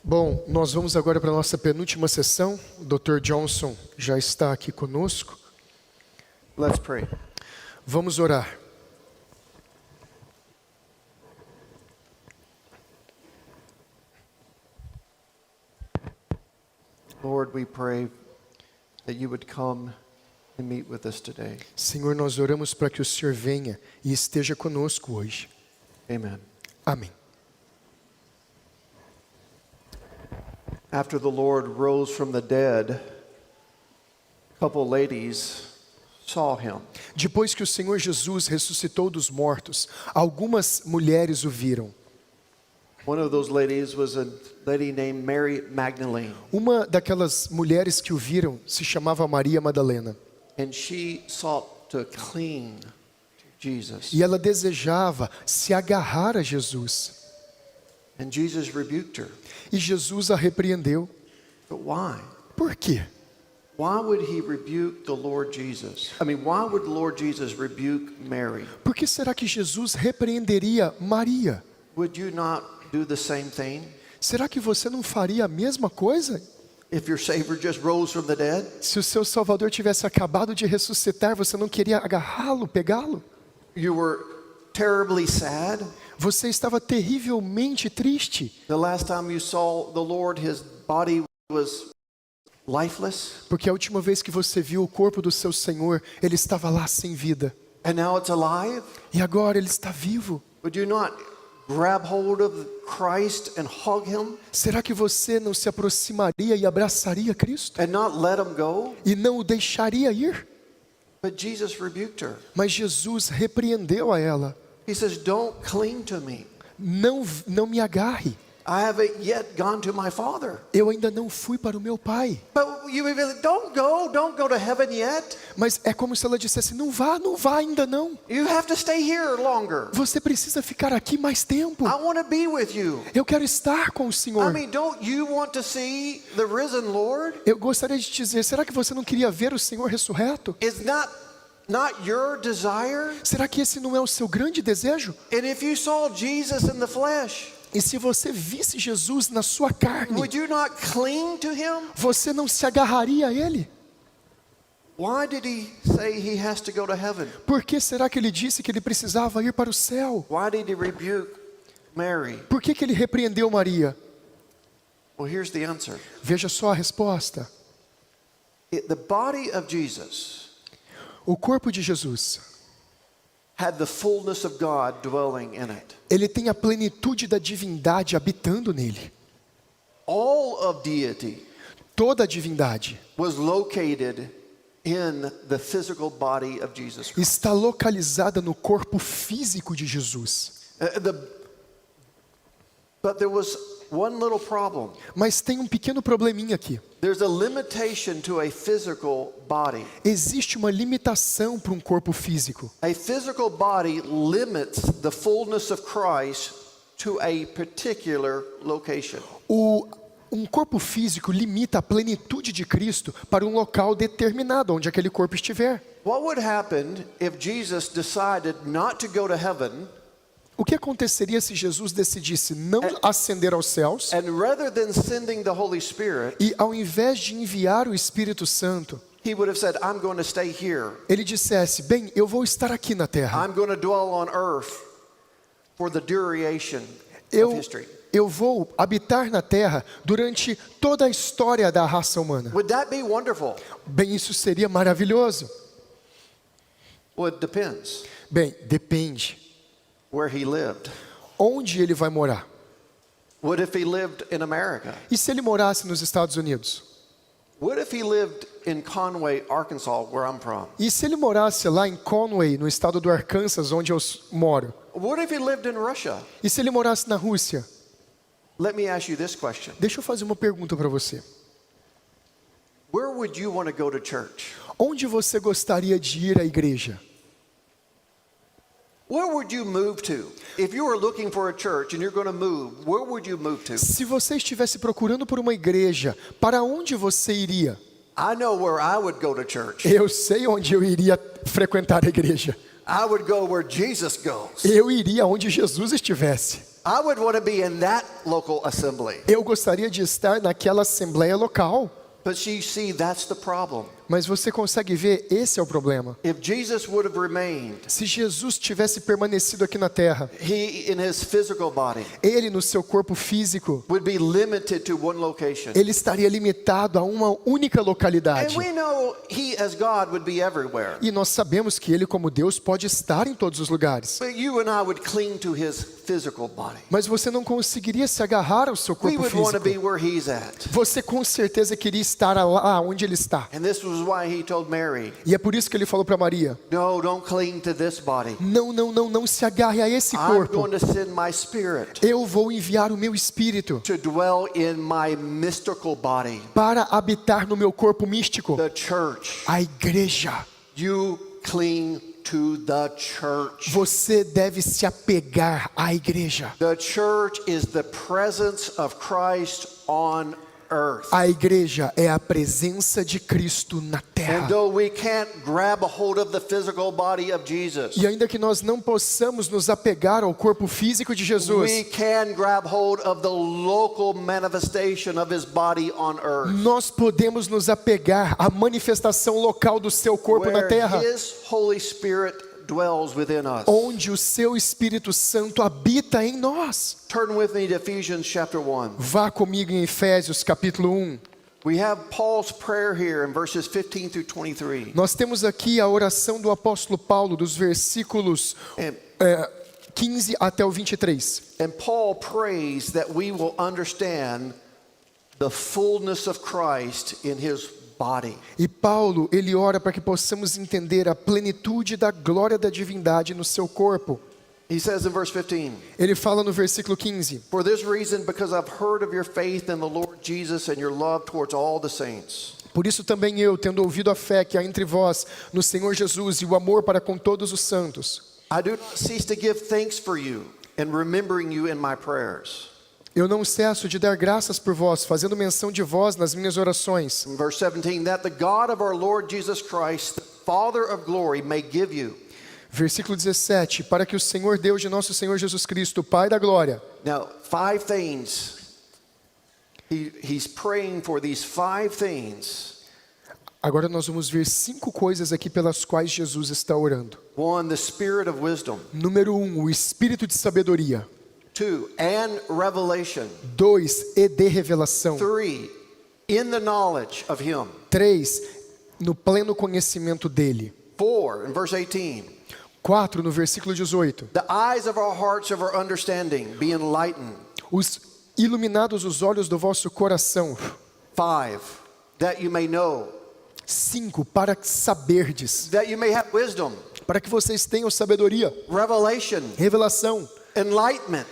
Bom, nós vamos agora para a nossa penúltima sessão. O Dr. Johnson já está aqui conosco. Let's pray. Vamos orar. Lord, we pray that you would come and meet with us today. Senhor, nós oramos para que o Senhor venha e esteja conosco hoje. Amen. Amém. After the Lord rose from the dead, a couple ladies saw him. Depois que o Senhor Jesus ressuscitou dos mortos, algumas mulheres o viram. One of those ladies was a lady named Mary Magdalene, Uma daquelas mulheres que o viram se chamava Maria Madalena. and she sought to cling to Jesus. E ela desejava se agarrar a Jesus. And Jesus rebuked her. E Jesus a repreendeu. But why? Por quê? Why would he rebuke the Lord Jesus? Why would the Lord Jesus rebuke Mary? Por que será que Jesus repreenderia Maria? Would you not do the same thing Será que você não faria a mesma coisa? if your Savior just rose from the dead? Se o seu Salvador tivesse acabado de ressuscitar, você não queria agarrá-lo, pegá-lo? You were terribly sad. Você estava terrivelmente triste, The last time you saw the Lord, his body was lifeless, porque a última vez que você viu o corpo do seu Senhor, ele estava lá sem vida. and now it's alive. E agora ele está vivo. Would you not grab hold of Christ and hug him Será que você não se aproximaria e abraçaria Cristo? and not let him go? E não o deixaria ir? But Jesus rebuked her. Mas Jesus repreendeu a ela. He says, don't cling to me. Não me agarre. I haven't yet gone to my Father. Eu ainda não fui para o meu Pai. But you even don't go to heaven yet. Mas é como se ela dissesse, não vá ainda não. You have to stay here longer. Você precisa ficar aqui mais tempo. I want to be with you. Eu quero estar com o Senhor. Don't you want to see the risen Lord? Eu gostaria de te dizer, será que você não queria ver o Senhor ressurreto? Is not your desire? Será que esse não é o seu grande desejo? And if you saw Jesus in the flesh, E se você visse Jesus na sua carne, would you not cling to him? você não se agarraria a Ele? Why did he say he has to go to heaven? Por que será que Ele disse que Ele precisava ir para o céu? Why did he rebuke Mary? Por que Ele repreendeu Maria? Well, here's the answer. Veja só a resposta. The body of Jesus O corpo de Jesus, had the fullness of God dwelling in it. ele tem a plenitude da divindade habitando nele. All of deity Toda a divindade was located in the physical body of Jesus Christ. está localizada no corpo físico de Jesus. But there was one little problem. Mas tem um pequeno probleminha aqui. There's a limitation to a physical body. Existe uma limitação para um corpo físico. A physical body limits the fullness of Christ to a particular location. Um corpo físico limita a plenitude de Cristo para um local determinado, onde aquele corpo estiver. What would happen if Jesus decided not to go to heaven, O que aconteceria se Jesus decidisse não ascender aos céus and rather than sending the Holy Spirit, e ao invés de enviar o Espírito Santo, he would have said, I'm going to stay here. ele dissesse, bem, eu vou estar aqui na terra. I'm going to dwell on earth for the duration Eu, of history. eu vou habitar na terra durante toda a história da raça humana. Would that be wonderful? Bem, isso seria maravilhoso. Well, it depends Bem, depende. where he lived. Onde ele vai morar? What if he lived in America? E se ele morasse nos Estados Unidos? What if he lived in Conway, Arkansas, where I'm from? E se ele morasse lá em Conway, no estado do Arkansas, onde eu moro? What if he lived in Russia? E se ele morasse na Rússia? Let me ask you this question. Deixa eu fazer uma pergunta para você. Where would you want to go to church? Onde você gostaria de ir à igreja? Where would you move to? If you were looking for a church and you're going to move, where would you move to? Se você estivesse procurando por uma igreja, para onde você iria? I know where I would go to church. Eu sei onde eu iria frequentar a igreja. I would go where Jesus goes. Eu iria onde Jesus estivesse. I would want to be in that local assembly. Eu gostaria de estar naquela assembleia local. But you see, that's the problem. Mas você consegue ver, esse é o problema. If Jesus would have remained, Se Jesus tivesse permanecido aqui na terra, he in his physical body ele no seu corpo físico, would be limited to one location. ele estaria limitado a uma única localidade. And we know he as God would be everywhere. E nós sabemos que ele, como Deus, pode estar em todos os lugares. But you and I would cling to his physical body. Mas você não conseguiria se agarrar ao seu We corpo would want to be físico. where he's at. Você com certeza queria estar lá onde ele está. And this was why he told Mary, E é por isso que ele falou para Maria: no, don't cling to this body. não se agarre a esse I'm corpo. going to send my spirit Eu vou enviar o meu espírito to dwell in my mystical body, para habitar no meu corpo místico, the church. a igreja. You cling to the church. Você deve se apegar à igreja. The church is the presence of Christ on earth. A igreja é a presença de Cristo na And terra. though we can't grab a hold of the physical body of Jesus, E ainda que nós não possamos nos apegar ao corpo físico de we Jesus, can grab hold of the local manifestation of his body on earth. nós podemos nos apegar à manifestação local do seu corpo na Where terra, his Holy Spirit dwells within us. onde o seu Espírito Santo habita em nós. Turn with me to Ephesians chapter 1. Vá comigo em Efésios capítulo 1. We have Paul's prayer here in verses 15 through 23. Nós temos aqui a oração do apóstolo Paulo, dos versículos 15 até o 23. And Paul prays that we will understand the fullness of Christ in his body. E Paulo, ele ora para que possamos entender a plenitude da glória da divindade no seu corpo. He says in verse 15, Ele fala no versículo 15: for this reason, because I've heard of your faith in the Lord Jesus and your love towards all the saints. Por isso também eu, tendo ouvido a fé que há entre vós no Senhor Jesus e o amor para com todos os santos, I do not cease to give thanks for you and remembering you in my prayers. eu não cesso de dar graças por vós, fazendo menção de vós nas minhas orações. In verse 17, that the God of our Lord Jesus Christ, the Father of glory, may give you. Versículo 17: para que o Senhor Deus de nosso Senhor Jesus Cristo, Pai da glória. Now, 5 things. He's praying for these 5 things. Agora nós vamos ver 5 coisas aqui pelas quais Jesus está orando. 1, the spirit of wisdom. Número 1, o espírito de sabedoria. 2, and revelation. 2, e de revelação. 3, in the knowledge of him. 3, no pleno conhecimento dele. 4, in verse 18. 4, no versículo 18. The eyes of our hearts of our understanding be enlightened. Os iluminados os olhos do vosso coração. 5, that you may know. 5, para saberdes. That you may have wisdom. Para que vocês tenham sabedoria, Revelation. revelação, Enlightenment.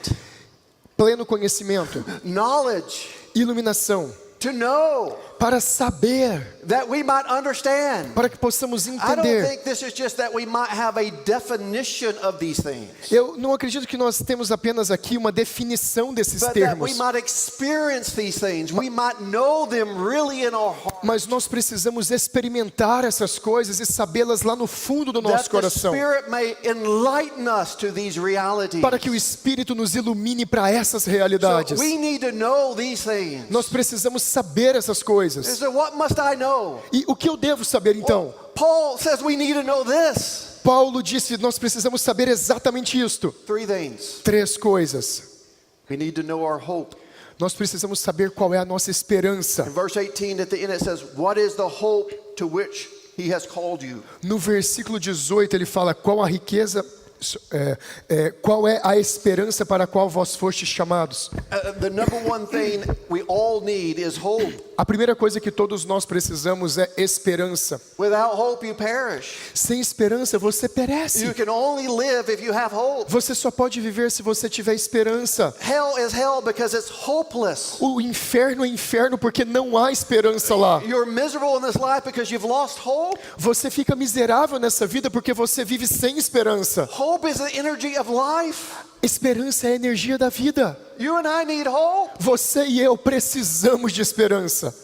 pleno conhecimento, Knowledge. iluminação. To know. Para saber, That we might understand. para que possamos I don't entender. think this is just that we might have a definition of these things, Eu não acredito que nós temos apenas aqui uma definição desses but that we termos, might experience these things. We might know them really in our heart. mas nós precisamos experimentar essas coisas e sabê-las lá no fundo do That nosso the coração, Spirit may enlighten us to these realities. para que o Espírito nos ilumine para essas So realidades. we need to know these things. Nós precisamos saber essas coisas. So what must I know? E o que eu devo saber então? Paul says we need to know this. Paulo disse, nós precisamos saber exatamente isto. 3 things. 3 coisas. We need to know our hope. Nós precisamos saber qual é a nossa esperança. In verse 18 at the end it says, what is the hope to which he has called you? No versículo 18 ele fala qual a riqueza, qual é a esperança para a qual vós fostes chamados. The number one thing we all need is hope. A primeira coisa que todos nós precisamos é esperança. Without hope you perish. Sem esperança você perece. You can only live if you have hope. Você só pode viver se você tiver esperança. Hell is hell because it's hopeless. O inferno é inferno porque não há esperança lá. You're miserable in this life because you've lost hope. Você fica miserável nessa vida porque você vive sem esperança. Hope is the energy of life. Esperança é a energia da vida. You and I need hope. Você e eu precisamos de esperança.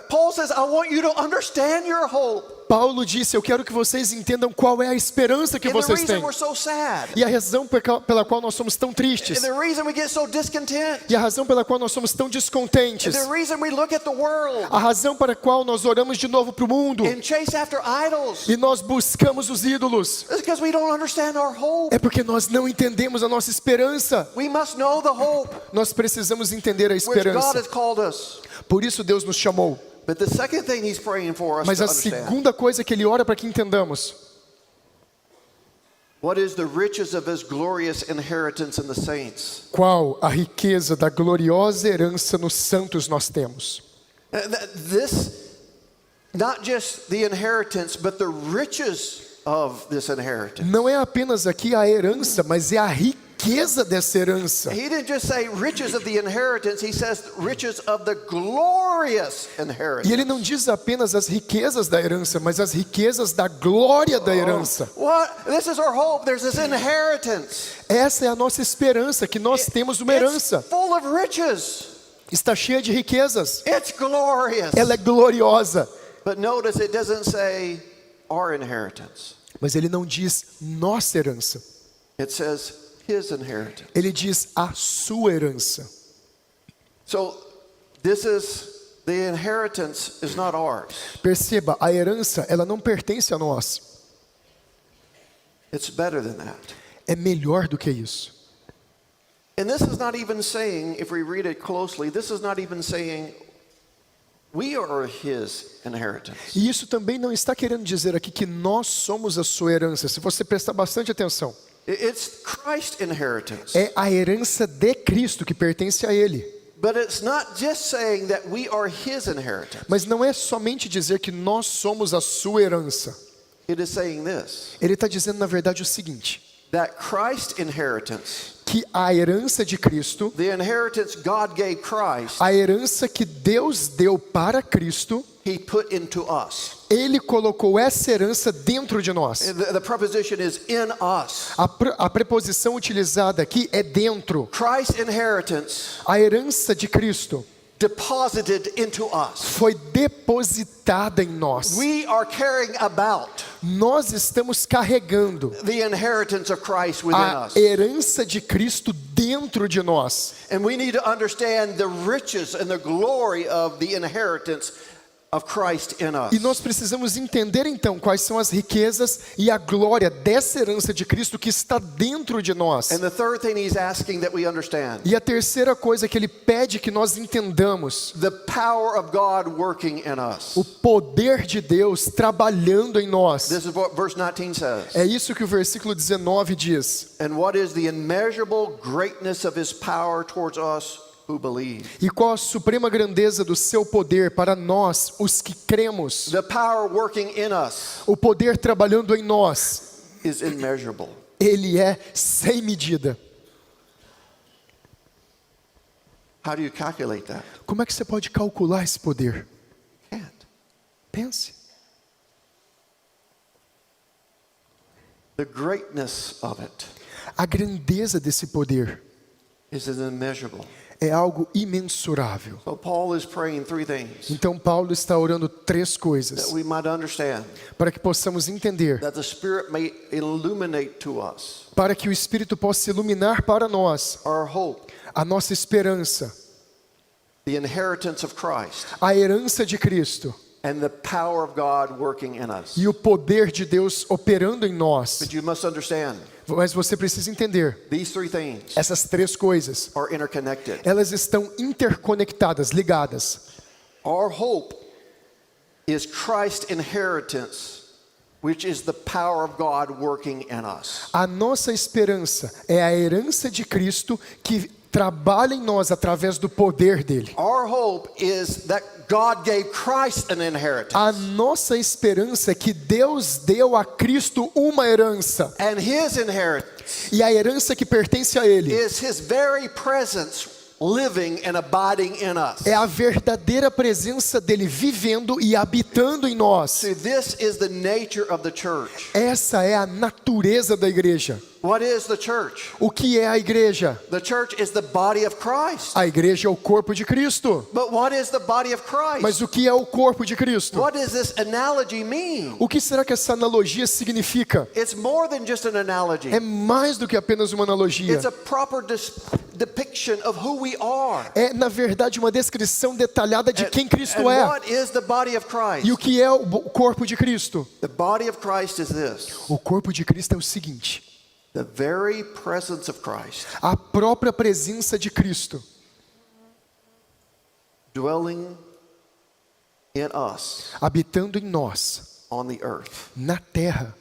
Paul says, I want you to understand your hope. Paulo disse, eu quero que vocês entendam qual é a esperança que and the vocês reason têm. we're so sad. E a razão pela qual nós somos tão tristes. And the reason we get so discontent. E a razão pela qual nós somos tão And descontentes. the reason we look at the world A razão para a qual nós oramos de novo para o mundo. and chase after idols E nós buscamos os ídolos. is because we don't understand our hope. É porque nós não entendemos a nossa esperança. We must know the hope Nós precisamos entender a which God esperança. has called us. Por isso Deus nos chamou. But the second thing he's praying for us Mas to a understand. segunda coisa que Ele ora para que entendamos. What is the riches of his glorious inheritance in the saints? Qual a riqueza da gloriosa herança nos santos nós temos? This, not just the inheritance, but the riches of this inheritance. Não é apenas aqui a herança, mas é a riqueza dessa herança. He didn't just say riches of the inheritance, he says riches of the glorious inheritance. E ele não diz apenas as riquezas da herança, mas as riquezas da glória da herança. What? This is our hope. There's this inheritance. Essa é a nossa esperança, que nós temos uma herança. It's full of riches. Está cheia de riquezas. It's glorious. Ela é gloriosa. But notice it doesn't say our inheritance. Mas ele não diz nossa herança. It says his inheritance. Ele diz a sua herança. So this is the inheritance is not ours. Perceba, a herança, ela não pertence a nós. It's better than that. É melhor do que isso. And this is not even saying, if we read it closely, this is not even saying we are his inheritance. E isso também não está querendo dizer aqui que nós somos a sua herança. Se você prestar bastante atenção. It's Christ's inheritance. É a herança de Cristo que pertence a Ele. But it's not just saying that we are his inheritance. Mas não é somente dizer que nós somos a sua herança. It is saying this, Ele está dizendo na verdade o seguinte. that Christ's inheritance, Que a herança de Cristo, the inheritance God gave Christ, a herança que Deus deu para Cristo, he put into us. Ele colocou essa herança dentro de nós. The preposition is in us. A preposição utilizada aqui é dentro. Christ's inheritance A herança de Cristo deposited into us. foi depositada em nós. We are carrying about Nós estamos carregando the inheritance of Christ within a us. herança de Cristo dentro de nós. And we need to understand the riches and the glory of the inheritance of Christ in us. E nós precisamos entender então quais são as riquezas e a glória dessa herança de Cristo que está dentro de nós. And the third thing he's asking that we understand, E a terceira coisa que ele pede que nós entendamos, the power of God working in us. o poder de Deus trabalhando em nós. This is what verse 19 says. É isso que o versículo 19 diz. And what is the immeasurable greatness of his power towards us who believe? E qual a suprema grandeza do seu poder para nós, os que cremos. The power working in us O poder trabalhando em nós, is immeasurable. ele é sem medida. How do you calculate that? Como é que você pode calcular esse poder? Can't. Pense. The greatness of it A grandeza desse poder is immeasurable. é algo imensurável. So Paul is praying three things Então Paulo está orando três coisas that we might understand, para que possamos entender, that the Spirit may illuminate to us para que o Espírito possa iluminar para nós our hope, a nossa esperança, the inheritance of Christ, a herança de Cristo and the power of God working in us. e o poder de Deus operando em nós. But you must understand, Mas você precisa entender, these three things essas três coisas, are interconnected. elas estão interconectadas, ligadas. Our hope is Christ's inheritance, which is the power of God working in us. A nossa esperança é a herança de Cristo que trabalha em nós através do poder dele. Our hope is that God gave Christ an inheritance. A nossa esperança é que Deus deu a Cristo uma herança. And his inheritance E a herança que pertence a ele is his very presence living and abiding in us. É a verdadeira presença dele vivendo e habitando em nós. See, this is the nature of the church. Essa é a natureza da igreja. What is the church? O que é a igreja? The church is the body of Christ. A igreja é o corpo de Cristo. But what is the body of Christ? Mas o que é o corpo de Cristo? What does this analogy mean? O que será que essa analogia significa? It's more than just an analogy. É mais do que apenas uma analogia. It's a proper depiction of who we are. É, na verdade, uma descrição detalhada de quem Cristo And é. what is the body of Christ? E o que é o corpo de Cristo? The body of Christ is this. O corpo de Cristo é o seguinte: The very presence of Christ a própria presença de Cristo dwelling in us habitando em nós, on the earth. na terra.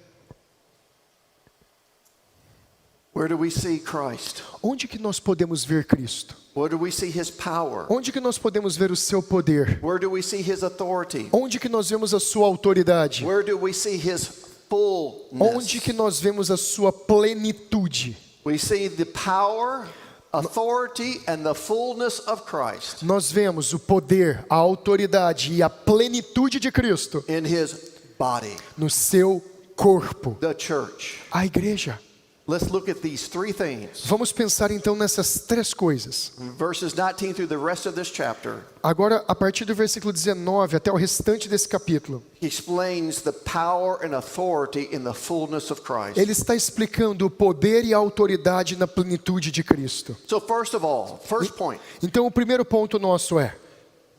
Where do we see Christ? Onde que nós podemos ver Cristo? Where do we see his power? Onde que nós podemos ver o seu poder? Where do we see his authority? Onde que nós vemos a sua autoridade? Where do we see his fullness? Onde que nós vemos a sua plenitude? We see the power, authority, and the fullness of Christ Nós vemos o poder, a autoridade e a plenitude de Cristo in his body, no seu corpo, the church. a igreja. Let's look at these three things. Vamos pensar então nessas três coisas. Verses 19 through the rest of this chapter, Agora, a partir do versículo 19 até o restante desse capítulo, he explains the power and authority in the fullness of Christ. ele está explicando o poder e a autoridade na plenitude de Cristo. So first of all, first point, Então, o primeiro ponto nosso é: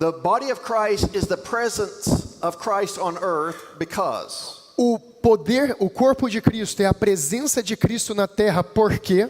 the body of Christ is the presence of Christ on earth because o poder, o corpo de Cristo é a presença de Cristo na terra, porque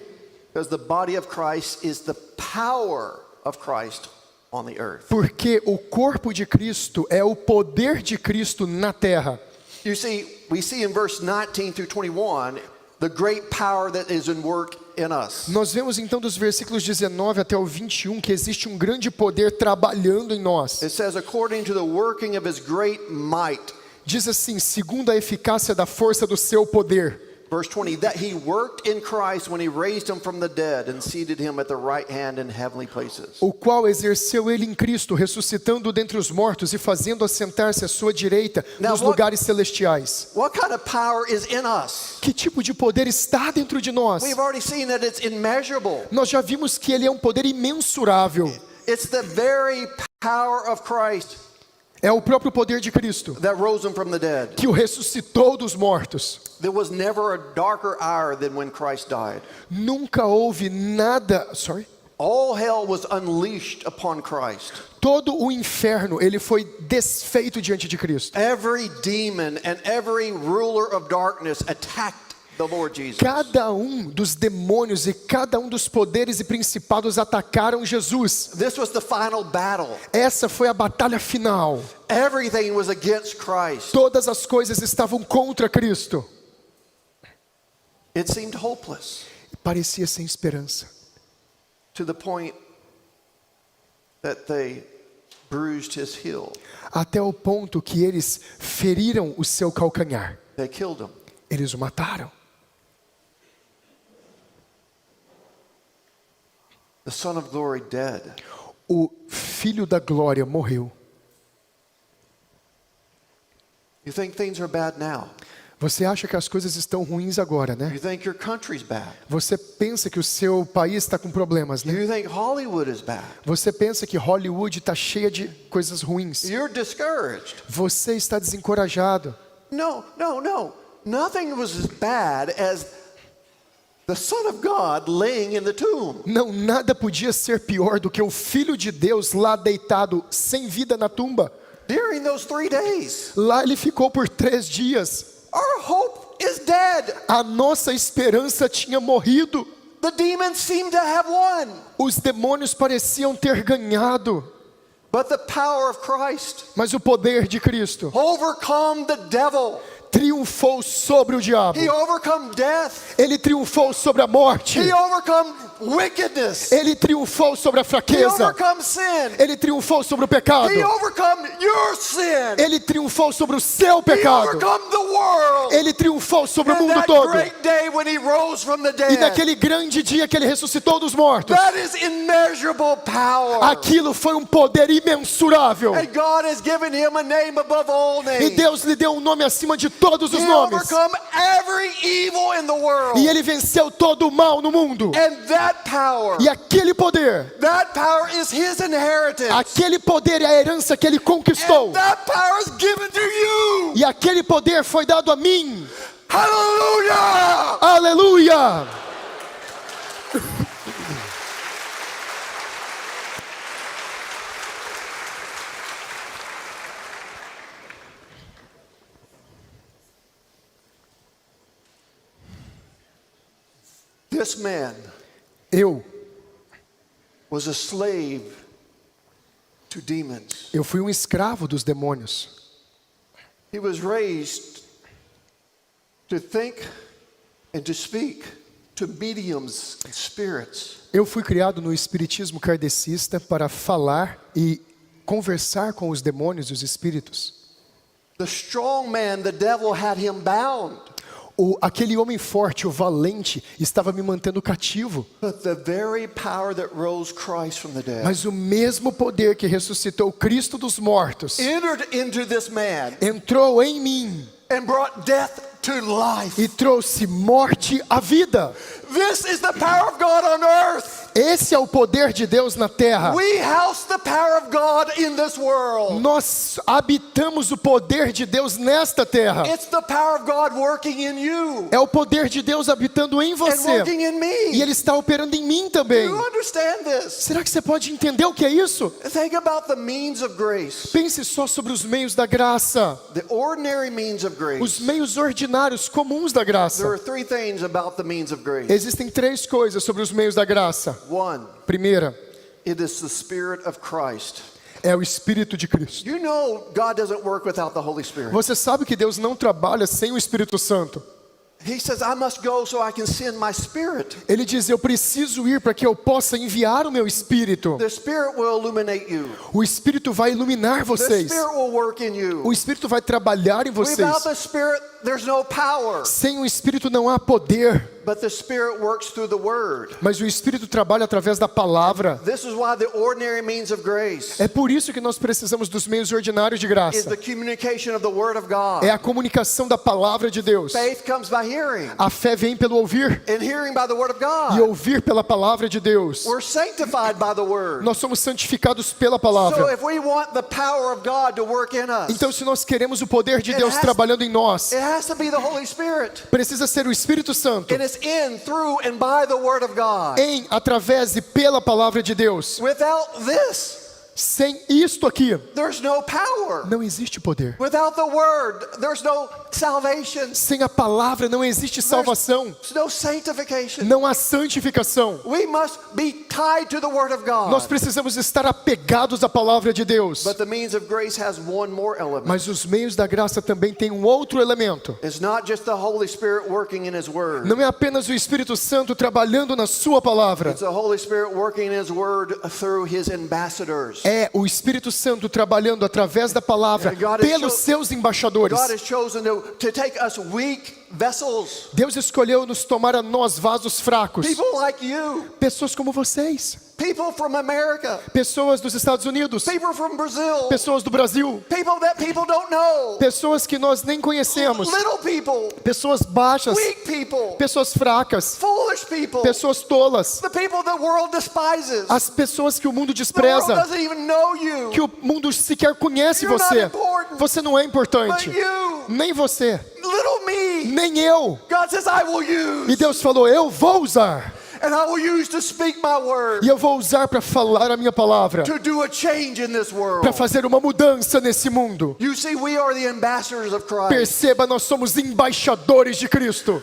the body of Christ is the power of Christ on the earth. Porque o corpo de Cristo é o poder de Cristo na terra. You see, we see in verse 19 through 21 the great power that is in work in us. Nós vemos então dos versículos 19 até o 21 que existe um grande poder trabalhando em nós. It says, according to the working of his great might. Diz assim: segundo a eficácia da força do seu poder. Verse 20, that he worked in Christ when he raised him from the dead and seated him at the right hand in heavenly places. O qual exerceu ele em Cristo, ressuscitando dentre os mortos e fazendo assentar-se à sua direita nos lugares celestiais. What kind of power is in us? Que tipo de poder está dentro de nós? We've already seen that it's immeasurable. Nós já vimos que ele é um poder imensurável. It's the very power of Christ É o próprio poder de Cristo that rose him from the dead. que o ressuscitou dos mortos. There was never a darker hour than when Christ died. Nunca houve nada, All hell was unleashed upon Christ. Todo o inferno, ele foi desfeito diante de Cristo. Every demon and every ruler of darkness attacked the Lord Jesus. Cada um dos demônios e cada um dos poderes e principados atacaram Jesus. This was the final battle. Essa foi a batalha final. Everything was against Christ. Todas as coisas estavam contra Cristo. It seemed hopeless Parecia sem esperança. to the point that they bruised his heel. Até o ponto que eles feriram o seu calcanhar. They killed him. Eles o mataram. The Son of Glory dead. O Filho da Glória morreu. You think things are bad now? Você acha que as coisas estão ruins agora, né? You think your country's bad? Você pensa que o seu país está com problemas, né? You think Hollywood is bad? Você pensa que Hollywood está cheia de coisas ruins. You're discouraged. Você está desencorajado. No. Nothing was as bad as the Son of God laying in the tomb. Não, nada podia ser pior do que o Filho de Deus lá deitado, sem vida na tumba. During those 3 days, Lá ele ficou por 3 dias. our hope is dead. A nossa esperança tinha morrido. The demons seem to have won. Os demônios pareciam ter ganhado. But the power of Christ Mas o poder de Cristo overcome the devil. triunfou sobre o diabo. He overcome death. Ele triunfou sobre a morte. He overcome wickedness. Ele triunfou sobre a He fraqueza. overcome sin. Ele triunfou sobre o pecado. He overcome your sin. Ele triunfou sobre o seu He pecado. overcome the world. Ele triunfou sobre o And mundo that todo. great day when he rose from the E dead. naquele grande dia que ele ressuscitou dos mortos, That is immeasurable power. aquilo foi um poder imensurável. And God has given him a name above all E names. Deus lhe deu um nome acima de todos os He nomes. overcome every evil in the world. E ele venceu todo o mal no mundo. And that power E aquele poder is his inheritance. é a herança que ele conquistou. And that power is given to you. E aquele poder foi dado a mim. Hallelujah! Aleluia! This man Eu was a slave to demons. fui um escravo dos demônios. He was raised to think and to speak to mediums and spirits. Eu fui criado no espiritismo kardecista para falar e conversar com os demônios e os espíritos. The strong man, the devil had him bound. Aquele homem forte, o valente, estava me mantendo cativo. But the very power that rose Christ from the dead Mas o mesmo poder que ressuscitou Cristo dos mortos entered into this man entrou em mim and brought death to life. e trouxe morte à vida. This is the power of God on earth. Esse é o poder de Deus na terra. We house the power of God in this world. Nós habitamos o poder de Deus nesta terra. It's the power of God working in you É o poder de Deus habitando em and você. working in me. E Ele está operando em mim também. You understand this? Será que você pode entender o que é isso? Think about the means of grace. Pense só sobre os meios da graça. The ordinary means of Os grace. meios ordinários, comuns da There graça. are three things about the means of grace. Existem três coisas sobre os meios da graça. One, Primeira, it is the Spirit of Christ. é o Espírito de Cristo. You know God doesn't work without the Holy Spirit. Você sabe que Deus não trabalha sem o Espírito Santo. He says, I must go so I can send my Spirit. Ele diz, eu preciso ir para que eu possa enviar o meu Espírito. The Spirit will illuminate you. O Espírito vai iluminar The vocês. Spirit will work in you. O Espírito vai trabalhar em vocês. Without the Spirit, there's no power. Sem o Espírito não há poder, But the Spirit works through the Word. mas o Espírito trabalha através da palavra. This is why the ordinary means of grace É por isso que nós precisamos dos meios ordinários de is graça. the communication of the Word of God. É a comunicação da palavra de Deus. Faith comes by hearing, A fé vem pelo ouvir and hearing by the Word of e God. ouvir pela palavra de Deus. We're sanctified by the Word. Nós somos santificados pela So palavra. if we want the power of God to work in us, Então, se nós queremos o poder de Deus trabalhando em nós, it has to be the Holy Spirit. precisa ser o Espírito Santo, And it's in, through, and by the Word of God. em, através e pela palavra de Deus. Without this, Sem isto aqui, there's no power. não existe poder. Without the Word, there's no salvation. Sem a palavra não existe salvação, There's no sanctification. não há santificação. We must be tied to the Word of God. Nós precisamos estar apegados à palavra de Deus. But the means of grace has one more element. Mas os meios da graça também têm um outro elemento. It's not just the Holy Spirit working in His Word. Não é apenas o Espírito Santo trabalhando na sua palavra. It's the Holy Spirit working in His Word through His ambassadors. É o Espírito Santo trabalhando através da palavra God has pelos seus embaixadores. God has chosen to take us weak vessels, Deus escolheu nos tomar a nós vasos fracos. people like you, Pessoas como vocês. people from America, Pessoas dos Estados Unidos. people from Brazil, Pessoas do Brasil. people that people don't know, Pessoas que nós nem conhecemos. little people, Pessoas baixas. weak people, Pessoas fracas. foolish people, Pessoas tolas. the people the world despises. As pessoas que o mundo The world despreza. doesn't even know you, Que o mundo sequer conhece You're not você. important. Você não é but importante. you, Nem você. little me. Nem eu. God says, I will use, E Deus falou, eu vou usar. and I will use to speak my word, E eu vou usar para falar a minha palavra. to do a change in this world. Para fazer uma mudança nesse mundo. You see, we are the ambassadors of Christ. Perceba, nós somos embaixadores de Cristo.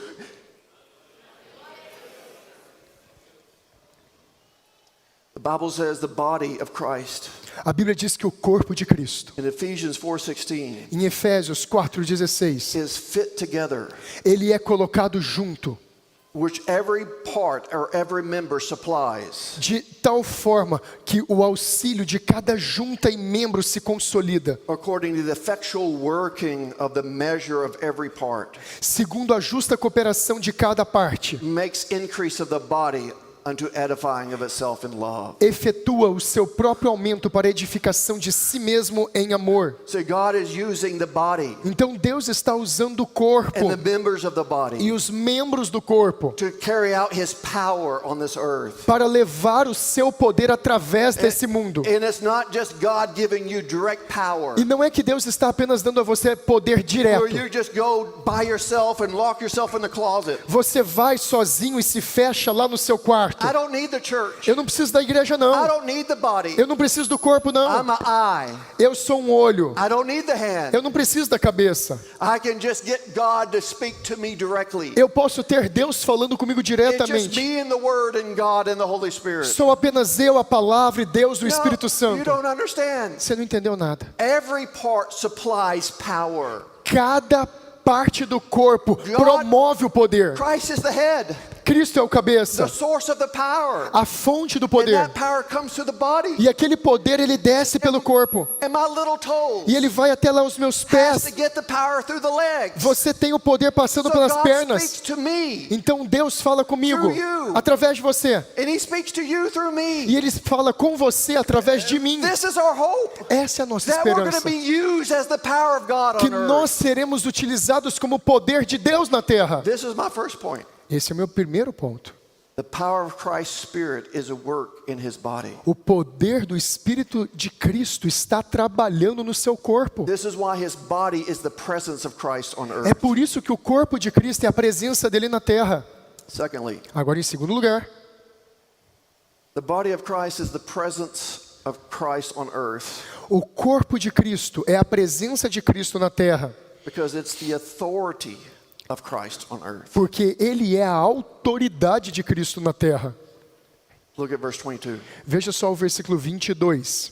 The Bible says the body of Christ. A Bíblia diz que o corpo de Cristo, In Ephesians 4:16, em Efésios 4,16, is fit together ele é colocado junto which every part or every member supplies. de tal forma que o auxílio de cada junta e membro se consolida, According to the effectual working of the measure of every part, segundo a justa cooperação de cada parte, makes increase of the body unto edifying of itself in love. efetua o seu próprio aumento para a edificação de si mesmo em amor. So God is using the body Então Deus está usando o corpo and the members of the e body os membros do corpo to carry out His power on this earth. para levar o seu poder através desse mundo. And it's not just God giving you direct power, E não é que Deus está apenas dando a você poder direto. where you just go by yourself and lock yourself in the closet. Você vai sozinho e se fecha lá no seu quarto. I don't need the church. Eu não preciso da igreja I não. don't need the body. Eu não preciso do corpo não. I'm an eye. Eu sou um olho. I don't need the hand. Eu não preciso da cabeça. I can just get God to speak to me directly. Eu posso ter Deus falando comigo It's just diretamente. me and the Word and God and the Holy Spirit. Sou apenas eu, a palavra e Deus, o Espírito You Santo. don't understand. Você não entendeu nada. Every part supplies power. Cada parte do corpo promove o poder. Christ is the head, Cristo é o the cabeça, source of the power. a fonte do And poder. that power comes to the body. E aquele poder ele desce pelo corpo. And my little toes E ele vai até lá os meus has pés. to get the power through the legs. Você tem o poder passando So pelas God pernas. speaks to me. Então Deus fala comigo Through you. através de você. And He speaks to you through me. E Ele fala com você através de mim. This is our hope. Essa é a nossa That we're going to esperança. be used as the power of God Que on earth. nós seremos utilizados como poder de Deus na terra. This is my first point. Esse é o meu primeiro ponto. The power of Christ's Spirit is at work in His body. O poder do Espírito de Cristo está trabalhando no seu corpo. This is why His body is the presence of Christ on É earth. por isso que o corpo de Cristo é a presença dele na terra. Secondly, Agora, em segundo lugar, the body of Christ is the presence of Christ on earth o corpo de Cristo é a presença de Cristo na terra, because it's the authority of Christ on earth. porque ele é a autoridade de Cristo na terra. Look at verse 22. Veja só o versículo 22.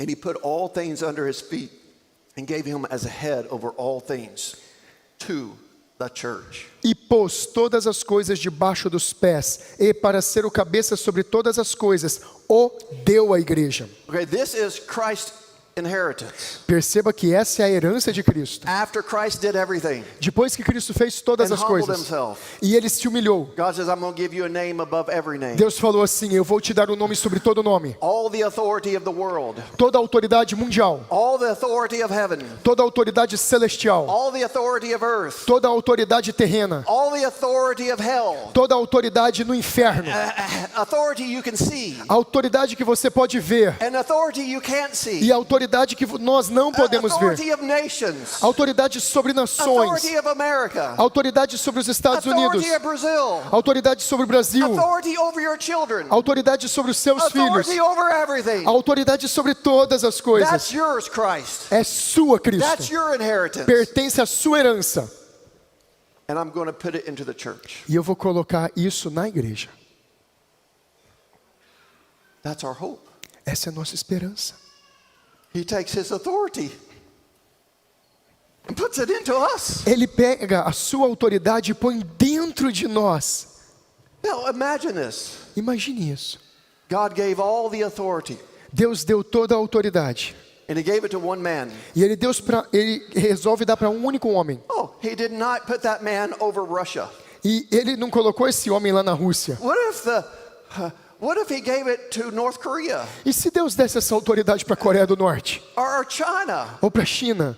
And He put all things under His feet and gave Him as a head over all things to the church. E pôs todas as coisas debaixo dos pés, e para ser o cabeça sobre todas as coisas, o deu à igreja. Okay, this is Christ's inheritance. Perceba que essa é a herança de Cristo. After Christ did everything Depois que Cristo fez todas and as humbled coisas, Himself, e ele se humilhou, God says, I'm going to give you a name above every name. Deus falou assim: eu vou te dar um nome sobre todo nome. All the authority of the world, Toda a autoridade mundial, all the authority of heaven, toda a autoridade celestial, all the authority of earth, toda a autoridade terrena, all the authority of hell, toda a autoridade no inferno, authority you can see, a autoridade que você pode ver and authority you can't see, e a autoridade que nós não podemos ver, authority of nations, autoridade sobre nações, authority of America, autoridade sobre os Estados Unidos, authority of Brazil, autoridade sobre o Brasil, authority over your children, autoridade sobre os seus filhos, authority over everything. autoridade sobre todas as coisas. That's yours, Christ. É sua, That's Cristo. your inheritance. Pertence à sua herança. And I'm going to put it into the church. E eu vou colocar isso na igreja. That's our hope. Essa é a nossa esperança. He takes His authority and puts it into us. Ele pega a sua autoridade e põe dentro de nós. Now imagine this. Imagine isso. God gave all the authority Deus deu toda a autoridade. and He gave it to one man. E ele resolve dar para um único homem. Oh, He did not put that man over Russia. E ele não colocou esse homem lá na Rússia. What if He gave it to North Korea E se Deus desse essa autoridade para a Coreia do Norte? or China? Ou para a China?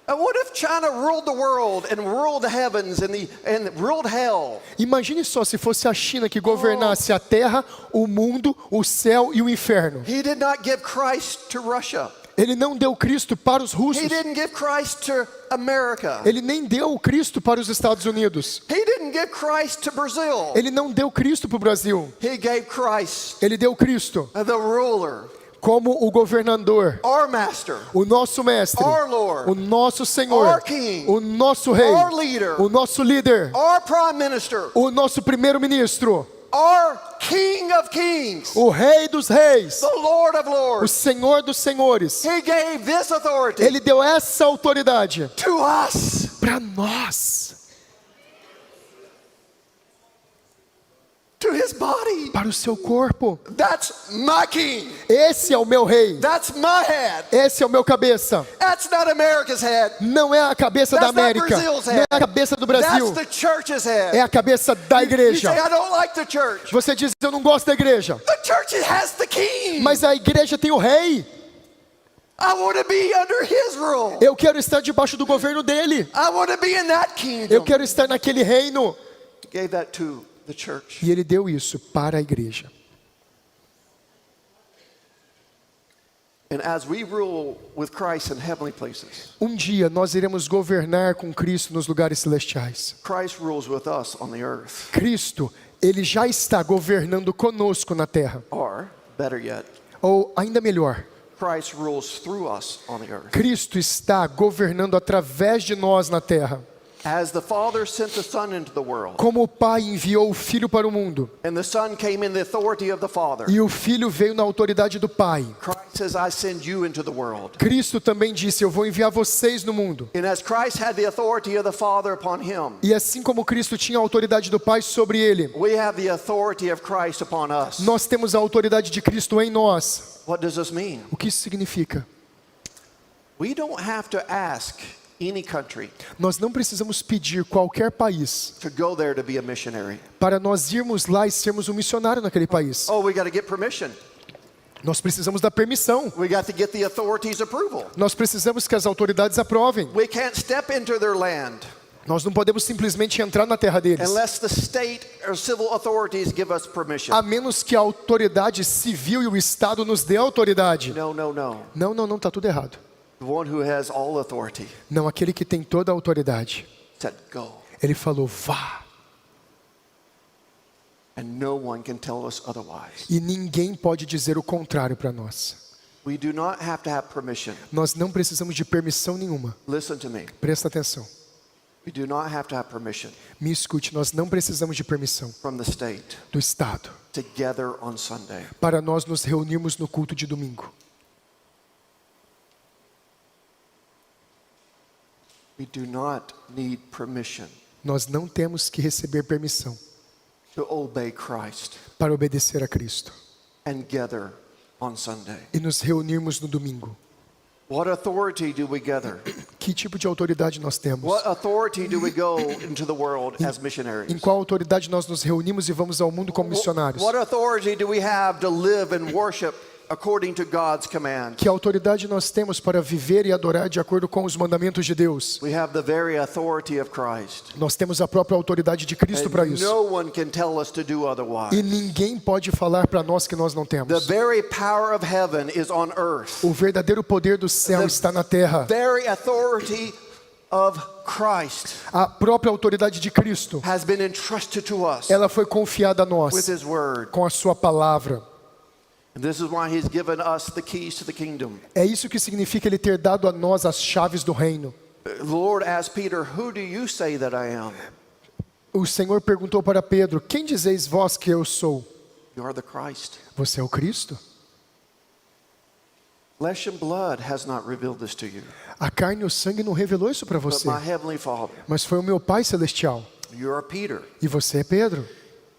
And what if China ruled the world and ruled the heavens and ruled hell? Imagine só se fosse a China que governasse a terra, o mundo, o céu e o inferno. He did not give Christ to Russia. Ele não deu Cristo para os russos. He didn't give Christ to America. Ele nem deu o Cristo para os Estados Unidos. He didn't give Christ to Brazil. Ele não deu Cristo para o Brasil. He gave Christ, Ele deu Cristo the ruler, como o governador, our master, o nosso mestre, our Lord, o nosso Senhor, our King, o nosso rei, our leader, o nosso líder, our prime minister, o nosso primeiro-ministro, our King of kings, o rei dos reis, the Lord of o lords. Senhor dos senhores. He gave this authority Ele deu essa autoridade to us. para nós. his body. para o seu corpo. That's my king. Esse é o meu rei. That's my head. Esse é o meu cabeça. That's not America's head. Não é a cabeça da That's not América. Brazil's Não head. é a cabeça do Brasil. That's the church's head. É a cabeça da You say, igreja. I don't like the church. Você diz, eu não gosto da igreja. The church has the king. Mas a igreja tem o rei. I want to be under his rule. Eu quero estar debaixo do governo dele. I want to be in that kingdom. Eu quero estar naquele reino. He gave that to the church. E ele deu isso para a igreja. And as we rule with Christ in heavenly places, Um dia nós iremos governar com Cristo nos lugares celestiais. Christ rules with us on the earth. Cristo, ele já está governando conosco na terra. Or, better yet, Ou ainda melhor, Christ rules through us on the earth. Cristo está governando através de nós na terra. As the Father sent the Son into the world, Como o Pai enviou o Filho para o mundo, and the Son came in the authority of the Father, e o Filho veio na autoridade do Pai. Christ says, I send you into the world. Cristo também disse, eu vou enviar vocês no mundo. And as Christ had the authority of the Father upon him, E assim como Cristo tinha a autoridade do Pai sobre ele, we have the authority of Christ upon us. nós temos a autoridade de Cristo em nós. What does this mean? O que isso significa? We don't have to ask any country Nós não precisamos pedir qualquer país to go there to be a missionary. para nós irmos lá e sermos um missionário naquele país. Oh, we got to get permission. Nós precisamos da permissão. We got to get the authorities' approval. Nós precisamos que as autoridades aprovem. We can't step into their land Nós não podemos simplesmente entrar na terra deles, unless the state or civil authorities give us permission. a menos que a autoridade civil e o Estado nos dê autoridade. No, no, no. Não, está tudo errado. The one who has all authority Não, aquele que tem toda a autoridade. said, go. Ele falou, vá. And no one can tell us otherwise. E ninguém pode dizer o contrário para nós. We do not have to have permission. Nós não precisamos de permissão nenhuma. Listen to me. Presta atenção. We do not have to have permission Me escute, nós não precisamos de permissão from the state do Estado to gather on Sunday. para nós nos reunirmos no culto de domingo. We do not need permission Nós não temos que receber permissão to obey Christ para obedecer a Cristo and gather on Sunday. e nos reunirmos no domingo. What authority do we gather? Que tipo de autoridade nós temos? What authority do we go into the world as missionaries? Em qual autoridade nós nos reunimos e vamos ao mundo como missionários? What authority do we have to live and worship according to God's command? Que autoridade nós temos para viver e adorar de acordo com os mandamentos de Deus? We have the very authority of Christ. Nós temos a própria autoridade de Cristo para And isso. no one can tell us to do otherwise. E ninguém pode falar para nós que nós não The temos. very power of heaven is on earth. O verdadeiro poder do céu está na terra. Very authority of Christ A própria autoridade de Cristo, has been entrusted to us ela foi confiada a with nós His word. com a sua palavra. And this is why He's given us the keys to the kingdom. É isso que significa ele ter dado a nós as chaves do reino. The Lord asked Peter, "Who do you say that I am?" O Senhor perguntou para Pedro, quem dizeis vós que eu sou? You are the Christ. Você é o Cristo? Flesh and blood has not revealed this to you, A carne e o sangue não revelou isso para but você, my heavenly Father. mas foi o meu Pai Celestial. You are Peter, E você é Pedro.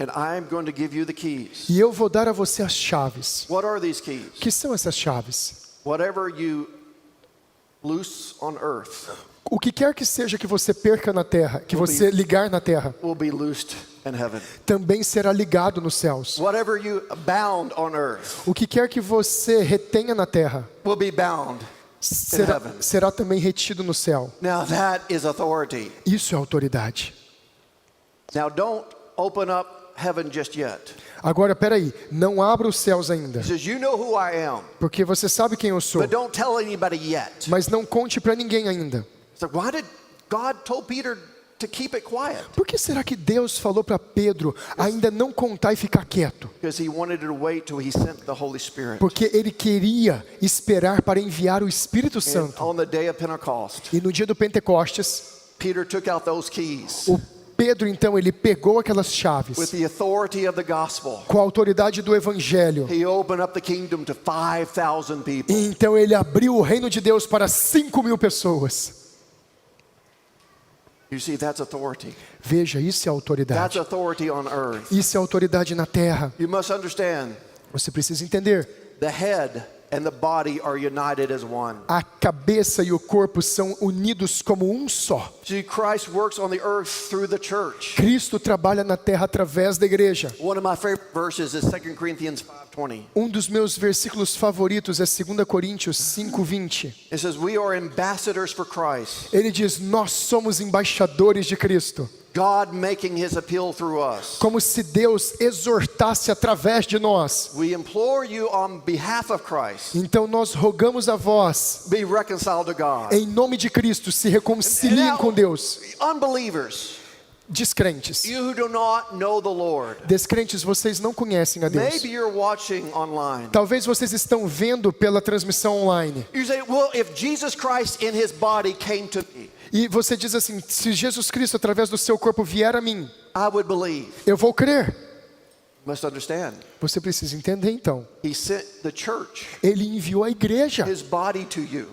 and I am going to give you the keys. E eu vou dar a você as chaves. What are these keys? O que são essas chaves? Whatever you loose on earth O que quer que seja que você perca na terra, que você ligar na terra, will be loosed in heaven. também será ligado nos céus. Whatever you bound on earth O que quer que você retenha na terra, will be bound. será também retido no céu. Now that is authority. Isso é autoridade. Now don't open up heaven just yet. Agora, peraí, não abra os céus ainda, He says, you know who I am, porque você sabe quem eu sou, but don't tell anybody yet. mas não conte para ninguém ainda. So why did God told Peter to keep it quiet? Por que será que Deus falou para Pedro ainda não contar e ficar quieto? Because he wanted to wait till he sent the Holy Spirit. Porque ele queria esperar para enviar o Espírito And Santo. on the day of Pentecost, E no dia do Pentecostes, Peter took out those keys o Pedro então ele pegou aquelas with chaves the authority of the gospel. com a autoridade do Evangelho. He opened up the kingdom to 5,000 people. E então ele abriu o reino de Deus para 5.000 pessoas. You see, that's authority. Veja, isso é That's autoridade. authority on earth. Isso é autoridade na terra. You must understand, Você precisa entender. the head and the body are united as one. A cabeça e o corpo são unidos como um só. See, Christ works on the earth through the church. Cristo trabalha na terra através da igreja. One of my favorite verses is 2 Corinthians 5:20. Um dos meus versículos favoritos é 2 Coríntios 5:20. It says, we are ambassadors for Christ, Ele diz: nós somos embaixadores de Cristo. God making his appeal through us. Como se Deus exortasse através de nós. We implore you on behalf of Christ, Então nós rogamos a vós, be reconciled to God. em nome de Cristo, se reconciliem com Deus. Unbelievers, Descrentes. you who do not know the Lord, Descrentes, vocês não conhecem a Deus. maybe you're watching online. Talvez vocês estão vendo pela transmissão online. You say, well, if Jesus Christ in his body came to me, E você diz assim: se Jesus Cristo através do seu corpo vier a mim, I would believe. eu vou crer. You must understand, Você precisa entender então. he sent the church, Ele enviou a igreja. his body to you.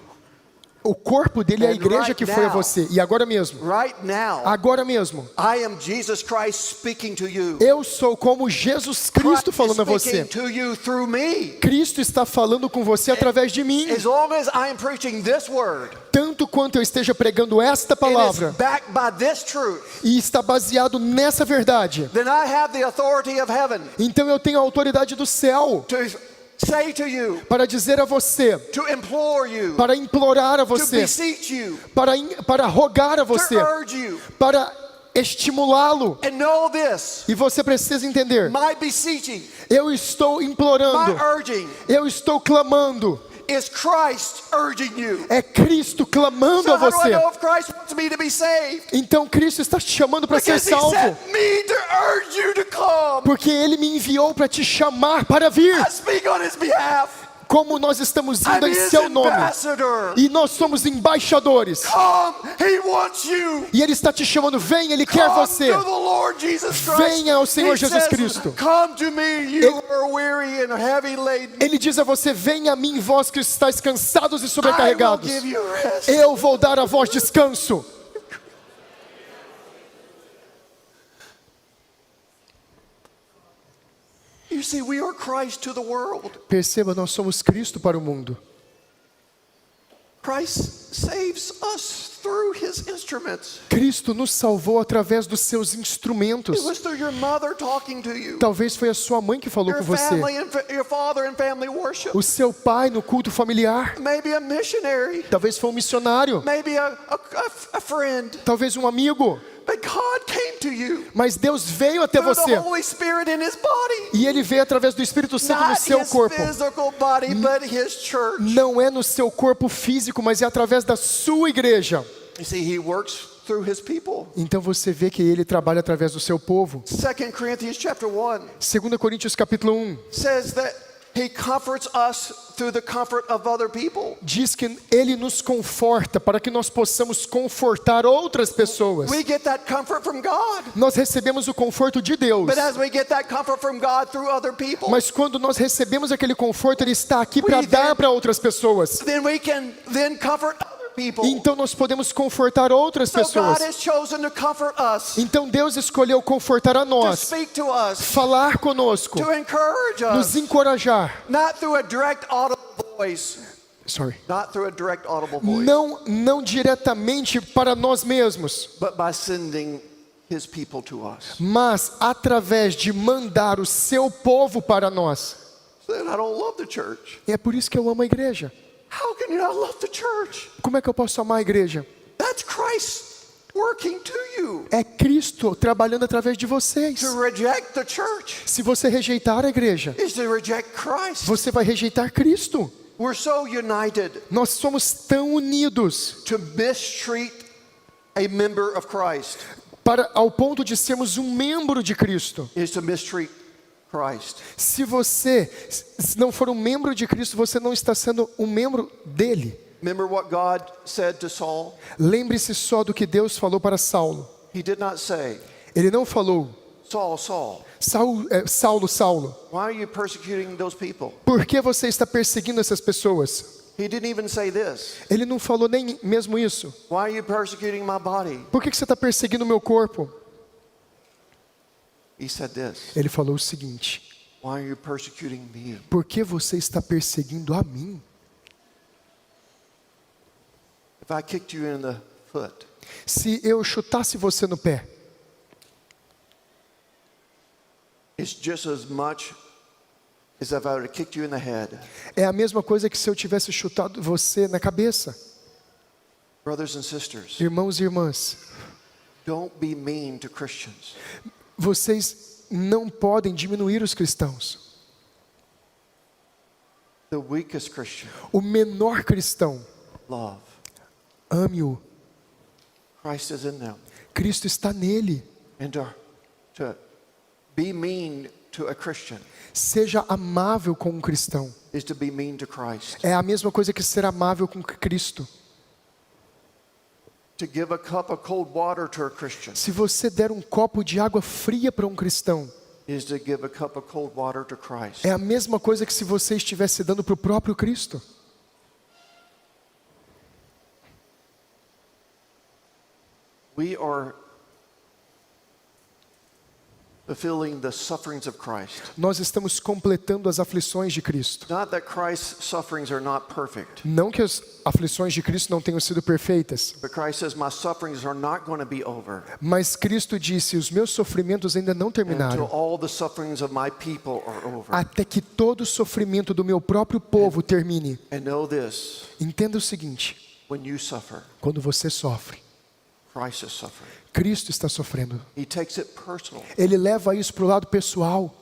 O corpo dele é a And igreja right que foi a now- você. E agora mesmo. Right now, Agora mesmo. I am Jesus Christ speaking to you. Eu sou como Jesus Cristo falando a Christ você. speaking to you through me. Cristo está falando com você através de mim. As long as I am preaching this word, Tanto quanto eu esteja pregando esta and it's palavra backed by this truth, e está baseado nessa verdade, then I have the authority of heaven então eu tenho a autoridade do céu to say to you, para dizer a você, to implore you, para implorar a to você, beseech you, para rogar a você, to urge you. para estimulá-lo. And know this, E você precisa entender, my beseeching, eu estou my implorando, urging eu estou clamando, is Christ urging you. é Cristo clamando So a how do I você. know if Christ wants me to be saved? Então Cristo está te chamando para ser Because he salvo, sent me to urge you to come. porque Ele me enviou para te chamar para vir. I speak on his behalf. Como nós estamos I'm indo em his seu nome, ambassador. e nós somos embaixadores, Come, he wants you. e Ele está te chamando, vem, Ele quer Come você. to the Lord Jesus Christ. Venha ao Senhor He Jesus says, Cristo. come to me, you who are weary and heavy laden. Ele diz a você: venha a mim, vós que estáis cansados e I will sobrecarregados. give you rest. Eu vou dar a vós descanso. You see, we are Christ to the world. Perceba, nós somos Cristo para o mundo. Christ saves us through his instruments. Cristo nos salvou através dos seus It instrumentos. was through your mother talking to you. Talvez foi a sua mãe que falou Your com você, family and your father in family worship. o seu pai no culto familiar. Maybe a missionary. Talvez foi um missionário, Maybe a friend. talvez um amigo. But God came to you Mas Deus veio até through the você, Holy Spirit in his body. e Ele veio através do Espírito Santo no Not seu his corpo. physical body, but his church. Não é no seu corpo físico, mas é através da sua igreja. You see, he works through his people. Então você vê que Ele trabalha através do seu povo. 2 Corinthians chapter 1 2 Coríntios capítulo 1 says that he comforts us through the comfort of other people. diz que Ele nos conforta para que nós possamos confortar outras pessoas. We get that comfort from God. Nós recebemos o conforto de Deus. But as we get that comfort from God through other people, Mas quando nós recebemos aquele conforto, Ele está aqui para We dar then- para outras pessoas. then we can then comfort other people. Então nós podemos confortar outras So God pessoas. has chosen to comfort us, Então Deus escolheu confortar a to nós, speak to us, falar conosco, to encourage nos us, encorajar. not through a direct audible voice, Sorry. not through a direct audible voice, Não diretamente para nós mesmos, but by sending his people to us. mas através de mandar o seu povo para nós. Then I don't love the church. E é por isso que eu amo a igreja. How can you not love the church? Como é que eu posso amar a igreja? That's Christ working to you. É Cristo trabalhando através de vocês. To reject the church Se você rejeitar a igreja, is to reject Christ. você vai rejeitar Cristo. We're so united. Nós somos tão unidos To mistreat a member of Christ ao ponto de sermos um membro de Cristo. is to mistreat Christ. Se você não for um membro de Cristo, você não está sendo um membro dele. Remember what God said to Saul? Lembre-se só do que Deus falou para Saulo. He did not say, Ele não falou: Saul, Saul, Saulo, Saulo, why are you persecuting those people? por que você está perseguindo essas pessoas? He didn't even say this. Ele não falou nem mesmo isso. Why are you persecuting my body? Por que você está perseguindo o meu corpo? He said this. Ele falou o seguinte: Why are you persecuting me? por que você está perseguindo a mim? If I kicked you in the foot, Se eu chutasse você no pé, it's just as much as if I would have kicked you in the head. é a mesma coisa que se eu tivesse chutado você na cabeça. Brothers and sisters, Irmãos e irmãs, don't be mean to Christians. vocês não podem diminuir os cristãos. The weakest Christian, O menor cristão, love. ame-o. Christ is in them. Cristo está nele. And to be mean to a Christian Seja amável com um cristão. is to be mean to Christ. É a mesma coisa que ser amável com Cristo. To give a cup of cold water to a Christian Se você der um copo de água fria para um cristão, is to give a cup of cold water to Christ. é a mesma coisa que se você estivesse dando para o próprio Cristo. We are fulfilling the sufferings of Christ. Nós estamos completando as aflições de Cristo. Not that Christ's sufferings are not perfect, Não que as aflições de Cristo não tenham sido perfeitas, but Christ says, my sufferings are not going to be over mas Cristo disse: os meus sofrimentos ainda não until terminaram, all the sufferings of my people are over. até que todo o sofrimento do meu próprio povo termine. And know this, Entenda o seguinte: when you suffer, quando você sofre, Christ is suffering. Cristo está sofrendo. He takes it personal. Ele leva isso para o lado pessoal.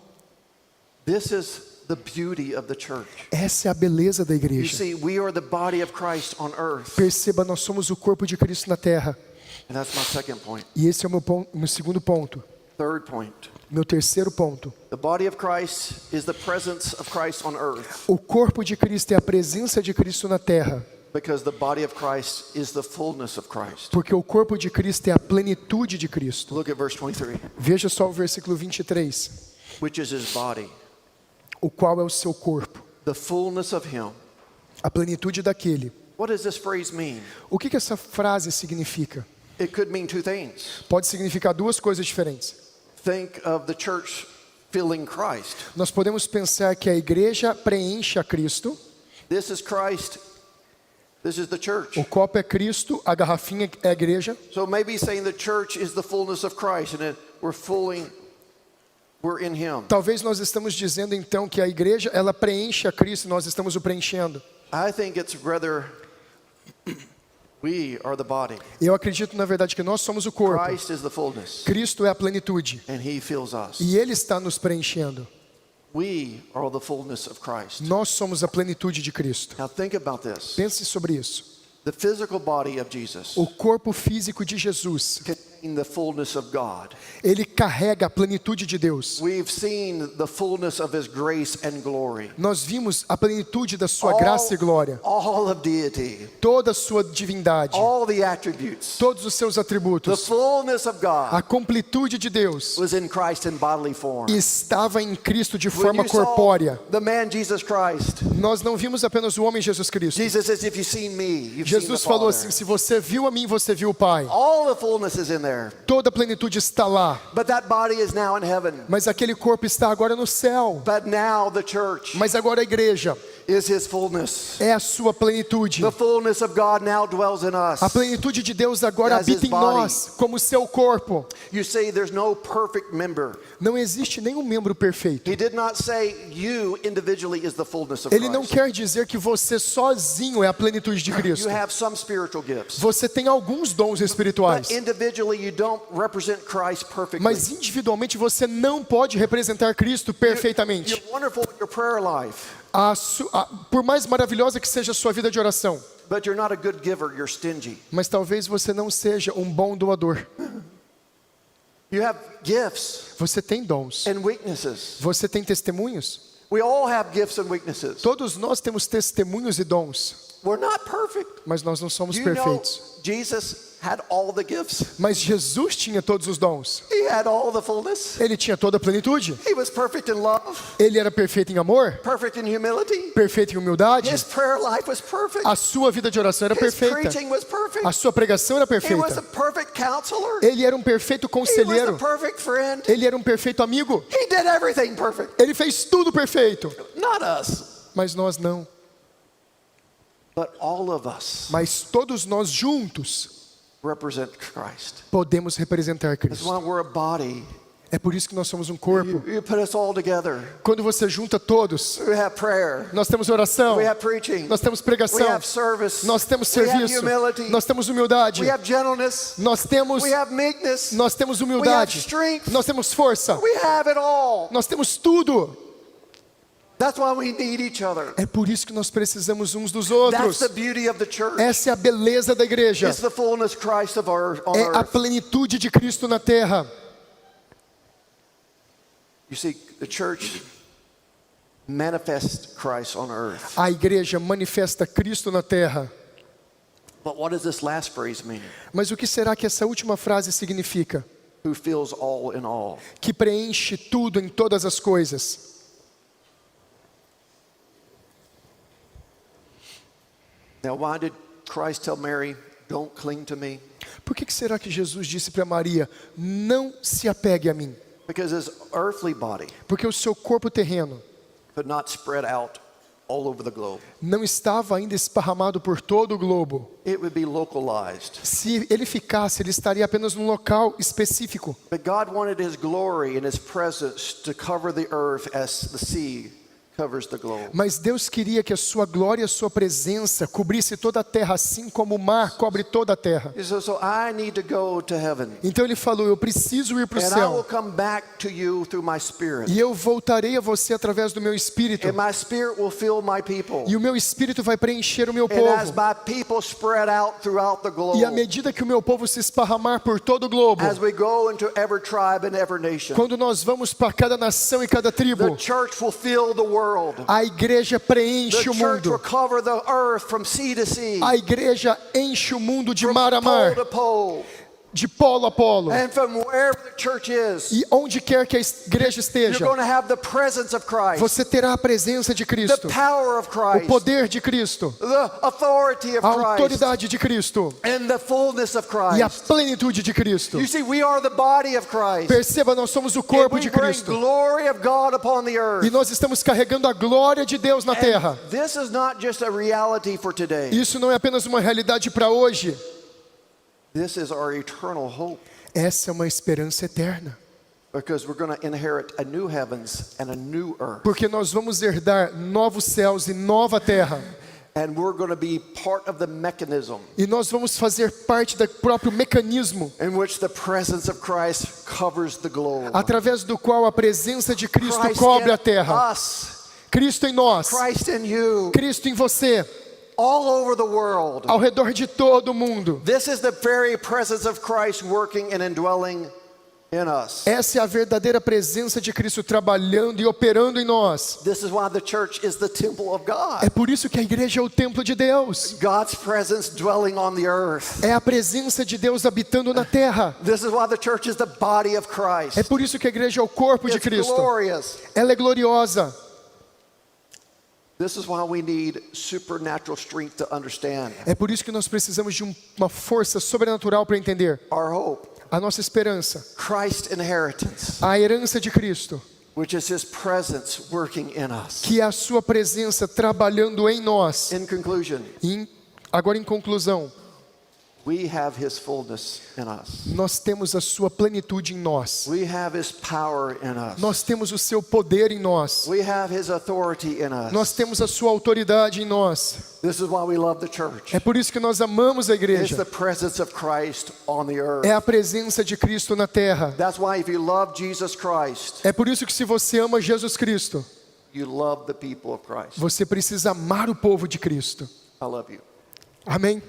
This is the beauty of the church. Essa é a beleza da You igreja. see, we are the body of Christ on earth. Perceba, nós somos o corpo de Cristo na terra. And that's my second point. E esse é o meu segundo ponto. Third point. Meu terceiro ponto. The body of Christ is the presence of Christ on earth, O corpo de Cristo é a presença de Cristo na terra. because the body of Christ is the fullness of Christ. Porque o corpo de Cristo é a plenitude de Cristo. Look at verse 23. Veja só o versículo 23. Which is his body, O qual é o seu corpo. the fullness of him. A plenitude daquele. What does this phrase mean? O que essa frase significa? It could mean two things. Pode significar duas coisas diferentes. Think of the church filling Christ. Nós podemos pensar que a igreja preenche a Cristo. This is Christ. This is the church. O copo é Cristo, a garrafinha é a igreja. So maybe he's saying the church is the fullness of Christ, and that we're in him. Talvez nós estamos dizendo então que a igreja ela preenche a Cristo e nós estamos o preenchendo. I think it's rather we are the body. Eu acredito na verdade que nós somos o corpo. Christ is the fullness, Cristo é a plenitude and he fills us. e Ele está nos preenchendo. We are the fullness of Christ. Nós somos a plenitude de Cristo. Now think about this. Pense sobre isso. The physical body of Jesus O corpo físico de Jesus, contains the fullness of God. ele carrega a plenitude de Deus. We've seen the fullness of his grace and glory. Nós vimos a plenitude da sua graça e glória, All of deity, toda a sua divindade, all the attributes. todos os seus The atributos. fullness of A God completude de Deus was in Christ in bodily form. estava em Cristo de When forma you saw corpórea. the man Jesus Christ, Nós não vimos apenas o homem Jesus Cristo. Jesus says, if you've seen me, you've seen the Jesus falou assim: Father. se você viu a mim, você viu o Pai. All the fullness is in there. Toda a plenitude está lá. But that body is now in heaven. Mas aquele corpo está agora no céu. But now the church Mas agora a igreja is his fullness. é a sua plenitude. The fullness of God now dwells in us. A plenitude de Deus agora As his habita em body. nós, como seu corpo. You say there's no perfect member. Não existe nenhum membro perfeito. He did not say you individually is the fullness of Ele não Christ. quer dizer que você sozinho é a plenitude de Cristo. You have some spiritual gifts. Você tem alguns dons espirituais, But individually you don't represent Christ perfectly. mas individualmente você não pode representar Cristo perfeitamente. You're wonderful in your prayer life, Por mais maravilhosa que seja a sua vida de oração, but you're not a good giver, you're stingy. mas talvez você não seja um bom doador. You have gifts Você tem dons, and weaknesses. você tem testemunhos. We all have gifts and weaknesses. Todos nós temos testemunhos e dons. we're not perfect. Mas nós não somos Do you know perfeitos. Jesus had all the gifts? Mas Jesus tinha todos os dons. He had all the fullness. Ele tinha toda a plenitude. He was perfect in love, Ele era perfeito em amor, perfect in humility. perfeito em humildade. His prayer life was perfect. A sua vida de oração era His perfeita. preaching was perfect. A sua pregação era He was a perfeita. perfect counselor. Ele era um perfeito He was a conselheiro. perfect friend. Ele era um perfeito amigo. He did everything perfect. Ele fez tudo perfeito. Not us, Mas nós não. but all of us Mas todos nós juntos represent Christ. podemos representar That's Cristo. why we're a body. É por isso que nós somos um corpo. You put us all together. Quando você junta todos, We have prayer. nós temos oração, We have preaching. nós temos We pregação, have service. nós temos We have serviço, humility. nós temos humildade, We have gentleness. nós temos We have meekness. humildade, We have strength. nós temos força, We have it all. nós temos tudo. That's why we need each other. É por isso que nós precisamos uns dos That's outros. the beauty of the church. Essa é a beleza da igreja. It's the fullness Christ of on É a earth. plenitude de Cristo na terra. You see, the church manifests Christ on earth. A igreja manifesta Cristo na terra. But what does this last phrase mean? Mas o que será que essa última frase significa? Who fills all in all? Que preenche tudo em todas as coisas. Now, why did Christ tell Mary, "Don't cling to me"? Por que será que Jesus disse para Maria, não se apegue a mim? Because his earthly body Porque o seu corpo terreno could not spread out all over the globe. não estava ainda esparramado por todo o globo. It would be localized. Se ele ficasse, ele estaria apenas num local específico. But God wanted his glory and his presence to cover the earth as the sea covers the globe. Mas Deus queria que a sua glória e a sua presença cobrisse toda a terra, assim como o mar cobre toda a terra. So I need to go to heaven. Então ele falou, eu preciso ir para o And I will céu. come back to you through my spirit. E eu voltarei a você através do meu espírito. And my spirit will fill my people. E o meu espírito vai preencher o meu And as povo. my people spread out throughout the globe. E à medida que o meu povo se esparramar por todo o globo, As we go into every tribe and every nation. quando nós vamos para cada nação e cada The tribo, church will fill the world. a igreja preenche The o church will mundo. cover the earth from sea to sea. A igreja enche o mundo de From mar a pole mar, to pole. de polo a polo. And from wherever the church is, E onde quer que a igreja you're esteja, going to have the presence of Christ. você terá a presença de The Cristo, power of o Christ. poder de Cristo, The authority of a Christ. autoridade de Cristo And the fullness of e a Christ. plenitude de Cristo. You see, we are the body of Christ. Perceba, nós somos o And corpo we de bring Cristo. glory of God upon the E earth. nós estamos carregando a glória de Deus na terra. And this is not just a reality for today. Isso não é apenas uma realidade para hoje. This is our eternal hope. Essa é uma esperança eterna. Because we're going to inherit a new heavens and a new earth. Porque nós vamos herdar novos céus e nova terra. And we're going to be part of the mechanism E nós vamos fazer parte do próprio mecanismo in which the presence of Christ covers the globe. através do qual a presença de Cristo Christ cobre a in terra. us, Cristo em nós, Christ in you, Cristo em você, all over the world. ao redor de todo o mundo. This is the very presence of Christ working and indwelling in us. Essa é a verdadeira presença de Cristo trabalhando e operando em nós. This is why the church is the temple of God. É por isso que a igreja é o templo de Deus. God's presence dwelling on the earth. É a presença de Deus habitando na terra. This is why the church is the body of Christ. É por isso que a igreja é o corpo de It's Cristo. glorious. Ela é gloriosa. This is why we need supernatural strength to understand É por isso que nós precisamos de uma força sobrenatural para entender our hope, a nossa esperança, Christ's inheritance, a herança de Cristo, which is his presence working in us. que é a sua presença trabalhando em nós. In conclusion, Agora em conclusão, we have his fullness in us. nós temos a sua plenitude em nós. We have his power in us. Nós temos o seu poder em nós. We have his authority in Nós us. temos a sua autoridade em nós. This is why we love the church. É por isso que nós amamos a It's igreja. the presence of Christ on the earth. É a presença de Cristo na terra. That's why if you love Jesus Christ, É por isso que se você ama Jesus Cristo, you love the people of Christ. você precisa amar o povo de Cristo. I love you. Amém?